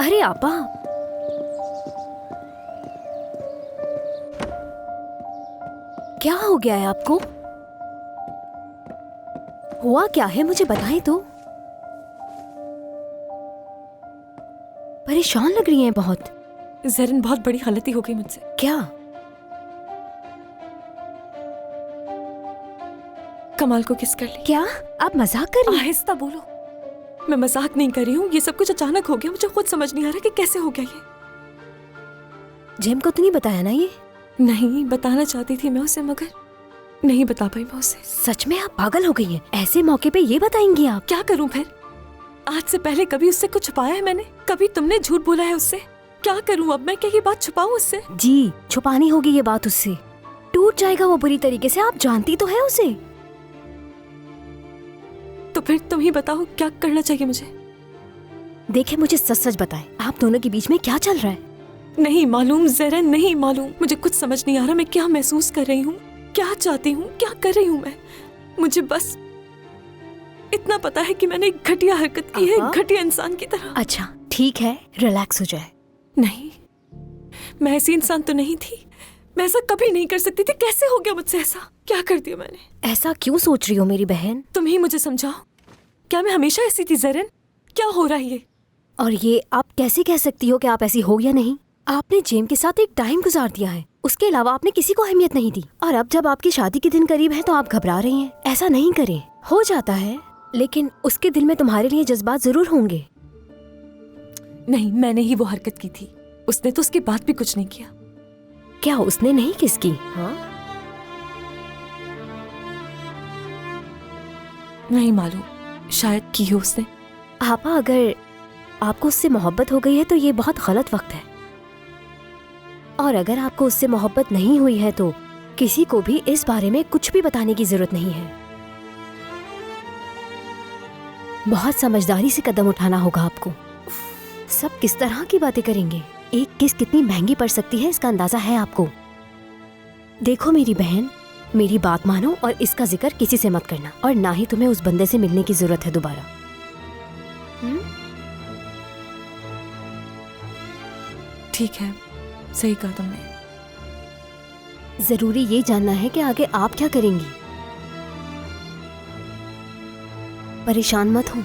अरे आपा, क्या हो गया है आपको? हुआ क्या है, मुझे बताएं तो। परेशान लग रही हैं बहुत। ज़रन, बहुत बड़ी गलती हो गई मुझसे। क्या? कमाल को किस कर ली। क्या आप मजाक कर रही हैं? आहिस्ता बोलो। मैं मजाक नहीं कर रही हूँ, ये सब कुछ अचानक हो गया, मुझे खुद समझ नहीं आ रहा कि कैसे हो गया ये। जिम को तो नहीं बताया ना ये? नहीं, बताना चाहती थी मैं उसे, मगर नहीं बता पाई मैं उसे। सच में आप पागल हो गई हैं? ऐसे मौके पे ये बताएंगी आप? क्या करूं फिर? आज से पहले कभी उससे कुछ छुपाया है मैंने? कभी तुमने झूठ बोला है उससे? क्या करूं अब मैं? क्या ये बात छुपाऊं उससे? जी, छुपानी होगी ये बात उससे। टूट जाएगा वो बुरी तरीके से, आप जानती तो है उसे। तो फिर तुम ही बताओ क्या करना चाहिए मुझे। देखे, मुझे सच सच बताएं, आप दोनों के बीच में क्या चल रहा है? नहीं मालूम ज़रन, नहीं मालूम। मुझे कुछ समझ नहीं आ रहा मैं क्या महसूस कर रही हूँ, क्या चाहती हूँ, क्या कर रही हूँ मैं। मुझे बस इतना पता है कि मैंने एक घटिया हरकत की है, एक घटिया इंसान की तरह। अच्छा ठीक है, रिलैक्स हो जाए। नहीं, मैं ऐसी इंसान तो नहीं थी, मैं ऐसा कभी नहीं कर सकती थी। कैसे हो गया मुझसे ऐसा? क्या कर दिया मैंने? ऐसा क्यों सोच रही हो मेरी बहन? तुम ही मुझे समझाओ। क्या मैं हमेशा ऐसी थी ज़रन? क्या हो रहा है ये? और ये आप कैसे कह सकती हो कि आप ऐसी हो या नहीं? आपने जेम के साथ एक टाइम गुजार दिया है, उसके अलावा आपने किसी को अहमियत नहीं दी। और अब जब आपकी शादी के दिन करीब है तो आप घबरा रही हैं। ऐसा नहीं करें, हो जाता है, लेकिन उसके दिल में तुम्हारे लिए जज्बात जरूर होंगे। नहीं, मैंने ही वो हरकत की थी, उसने तो उसके बाद भी कुछ नहीं किया। क्या उसने नहीं किसकी? हाँ, नहीं मालूम, शायद की हो उसने। आपा, अगर आपको उससे मोहब्बत हो गई है तो ये बहुत गलत वक्त है। और अगर आपको उससे मोहब्बत नहीं हुई है तो किसी को भी इस बारे में कुछ भी बताने की जरूरत नहीं है। बहुत समझदारी से कदम उठाना होगा आपको। सब किस तरह की बातें करेंगे? एक किस कितनी महंगी पड़ सकती है इसका अंदाजा है आपको। देखो मेरी बहन, मेरी बात मानो और इसका जिक्र किसी से मत करना, और ना ही तुम्हें उस बंदे से मिलने की जरूरत है दोबारा। ठीक है, सही कहा तुमने। जरूरी ये जानना है कि आगे आप क्या करेंगी। परेशान मत हो।